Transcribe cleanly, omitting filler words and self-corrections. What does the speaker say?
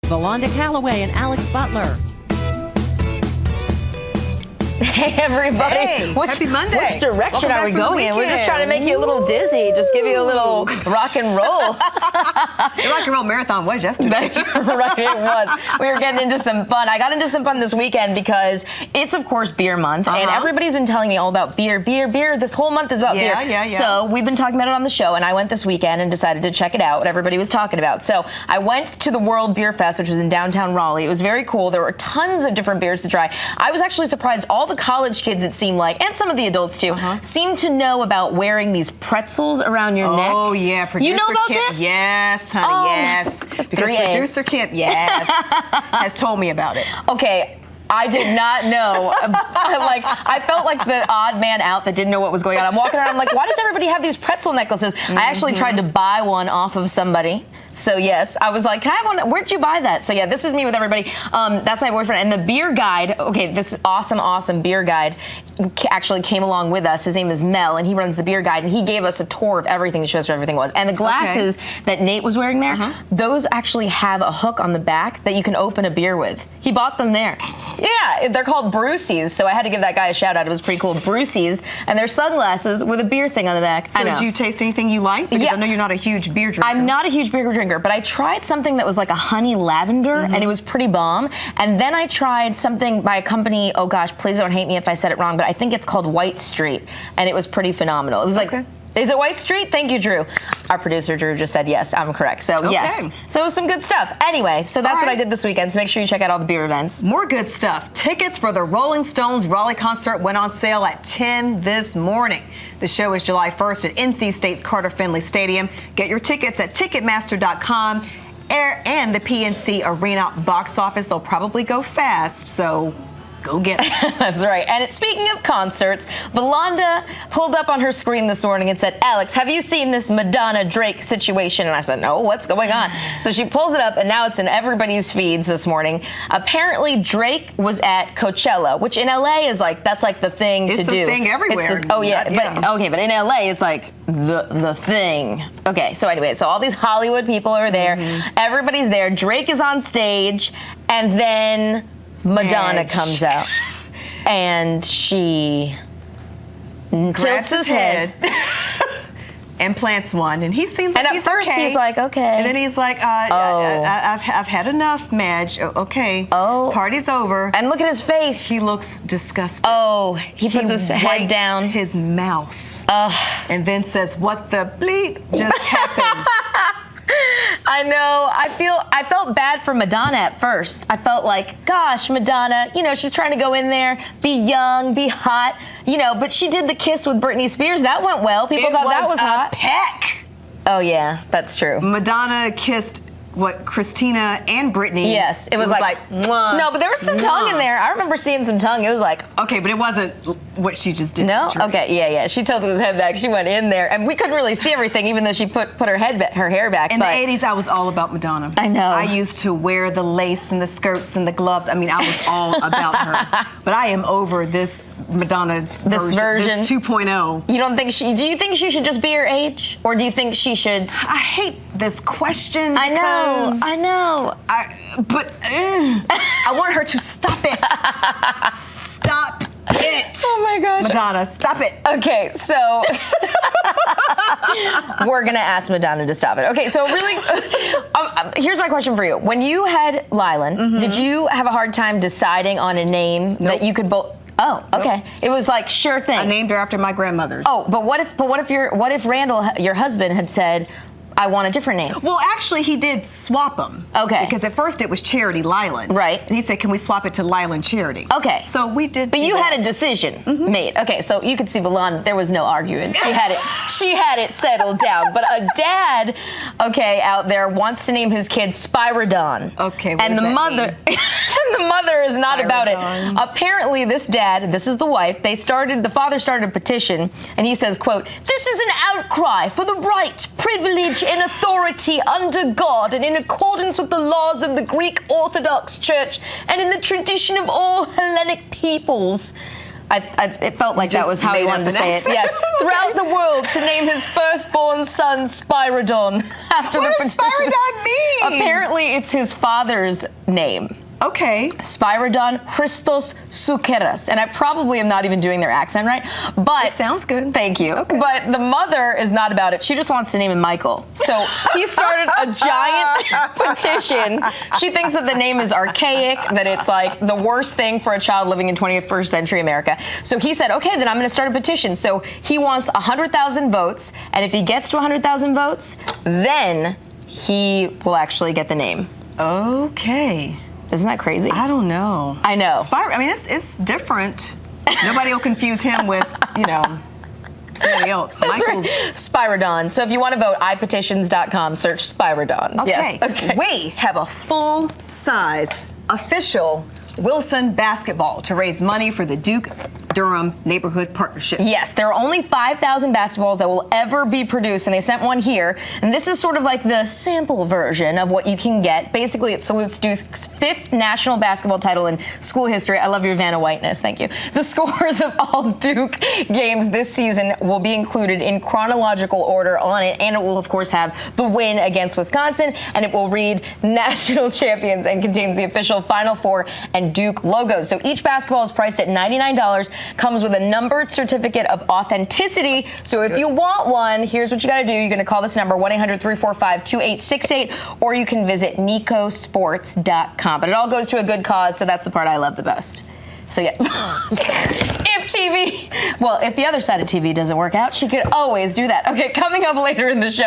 Valonda Calloway and Alex Butler. Hey, everybody. Hey, happy Monday. Which direction are we going in? We're just trying to make you a little dizzy, just give you a little rock and roll. The rock and roll marathon was yesterday. That's right, it was. We were getting into some fun. I got into some fun this weekend because it's, of course, beer month, and everybody's been telling me all about beer. This whole month is about beer. Yeah. So we've been talking about it on the show, and I went this weekend and decided to check it out, what everybody was talking about. So I went to the World Beer Fest, which was in downtown Raleigh. It was very cool. There were tons of different beers to try. I was actually surprised. All the college kids, it seemed like, and some of the adults too, seem to know about wearing these pretzels around your neck. Oh, yeah. Producer you know about Kim, this? Yes, honey, yes. Because producer Kim, yes, has told me about it. Okay. I did not know. I felt like the odd man out that didn't know what was going on. I'm walking around, I'm like, why does everybody have these pretzel necklaces? I actually tried to buy one off of somebody. So yes, I was like, can I have one? Where'd you buy that? So yeah, this is me with everybody. That's my boyfriend. And the beer guide, okay, this awesome beer guide actually came along with us. His name is Mel, and he runs the beer guide, and he gave us a tour of everything to show us where everything was. And the glasses that Nate was wearing there, those actually have a hook on the back that you can open a beer with. He bought them there. Yeah, they're called Brucey's, so I had to give that guy a shout out. It was pretty cool. Brucey's, and they're sunglasses with a beer thing on the back. So did you taste anything you liked? Because I know you're not a huge beer drinker. I'm not a huge beer drinker, but I tried something that was like a honey lavender, and it was pretty bomb. And then I tried something by a company, oh gosh, please don't hate me if I said it wrong, but I think it's called White Street, and it was pretty phenomenal. It was like, is it White Street? Thank you, Drew. Our producer, Drew, just said yes, I'm correct. So yes. So it was some good stuff. Anyway, so that's what I did this weekend, so make sure you check out all the beer events. More good stuff. Tickets for the Rolling Stones Raleigh concert went on sale at 10 this morning. The show is July 1st at NC State's Carter Finley Stadium. Get your tickets at Ticketmaster.com and the PNC Arena box office. They'll probably go fast, so go get it. That's right. And speaking of concerts, Valonda pulled up on her screen this morning and said, Alex, have you seen this Madonna Drake situation? And I said, no, what's going on? So she pulls it up, and now it's in everybody's feeds this morning. Apparently, Drake was at Coachella, which in LA is like, that's like the thing to do. It's the thing everywhere. But in LA, it's like the thing. Okay, so anyway, so all these Hollywood people are there. Everybody's there. Drake is on stage, and then Madonna comes out, and she tilts his head and plants one, and he seems like he's okay. And at first he's like, okay. And then he's like, I've had enough, Madge. Okay. Party's over. And look at his face. He looks disgusted. Oh, he puts his head down. His mouth. And then says, what the bleep just happened? I know. I felt bad for Madonna at first. I felt like, gosh, Madonna, she's trying to go in there, be young, be hot, but she did the kiss with Britney Spears. That went well. People thought that was hot. Peck. Oh, yeah, that's true. Madonna kissed Christina and Britney. Yes, it was like mwah, no, but there was some tongue in there. I remember seeing some tongue. It was like, okay, but it wasn't what she just did. No, okay, yeah. She tilted his head back. She went in there, and we couldn't really see everything, even though she put her hair back. In the 80s, I was all about Madonna. I know. I used to wear the lace and the skirts and the gloves. I mean, I was all about her. But I am over this Madonna version. This 2.0. You don't think do you think she should just be her age, or do you think she should? I hate this question. I know. But I want her to stop it. Stop it. Oh my gosh. Madonna, stop it. Okay, so we're going to ask Madonna to stop it. Okay, so really, here's my question for you. When you had Lylan, did you have a hard time deciding on a name that you could both? Oh, okay. Nope. It was like sure thing. I named her after my grandmother's. Oh, but what if Randall, your husband, had said, I want a different name? Well, actually, he did swap them. Okay. Because at first it was Charity Lylan. Right. And he said, can we swap it to Lylan Charity? Okay. So we did. But you had a decision made. Okay, so you could see Valonda, there was no arguing. She had it settled down. But a dad, out there wants to name his kid Spyridon. Okay, and the mother is not about it. Apparently, this dad, this is the wife, the father started a petition, and he says, quote, "This is an outcry for the right, privilege, and authority under God and in accordance with the laws of the Greek Orthodox Church and in the tradition of all Hellenic peoples." It felt like that was how he wanted to say it. Yes. Throughout the world to name his firstborn son Spyridon after the petition. What does Spyridon mean? Apparently, it's his father's name. Okay. Spyridon Christos Soukeras. And I probably am not even doing their accent right, but... It sounds good. Thank you. Okay. But the mother is not about it. She just wants to name him Michael. So he started a giant petition. She thinks that the name is archaic, that it's like the worst thing for a child living in 21st century America. So he said, okay, then I'm going to start a petition. So he wants 100,000 votes, and if he gets to 100,000 votes, then he will actually get the name. Okay. Isn't that crazy? I don't know. I know. I mean, it's different. Nobody will confuse him with, somebody else. That's Michael's. right. Spyridon. So if you want to vote, ipetitions.com, search Spyridon. Okay. Yes. Okay. We have a full-size official Wilson basketball to raise money for the Duke-Durham Neighborhood Partnership. Yes, there are only 5,000 basketballs that will ever be produced, and they sent one here. And this is sort of like the sample version of what you can get. Basically, it salutes Duke's 5th national basketball title in school history. I love your Vanna Whiteness. Thank you. The scores of all Duke games this season will be included in chronological order on it, and it will, of course, have the win against Wisconsin, and it will read National Champions and contains the official Final Four and Duke logos. So each basketball is priced at $99, comes with a numbered certificate of authenticity. So if you want one, here's what you got to do. You're going to call this number, 1-800-345-2868, or you can visit nicosports.com. But it all goes to a good cause, so that's the part I love the best. So yeah, if the other side of TV doesn't work out, she could always do that. Okay, coming up later in the show.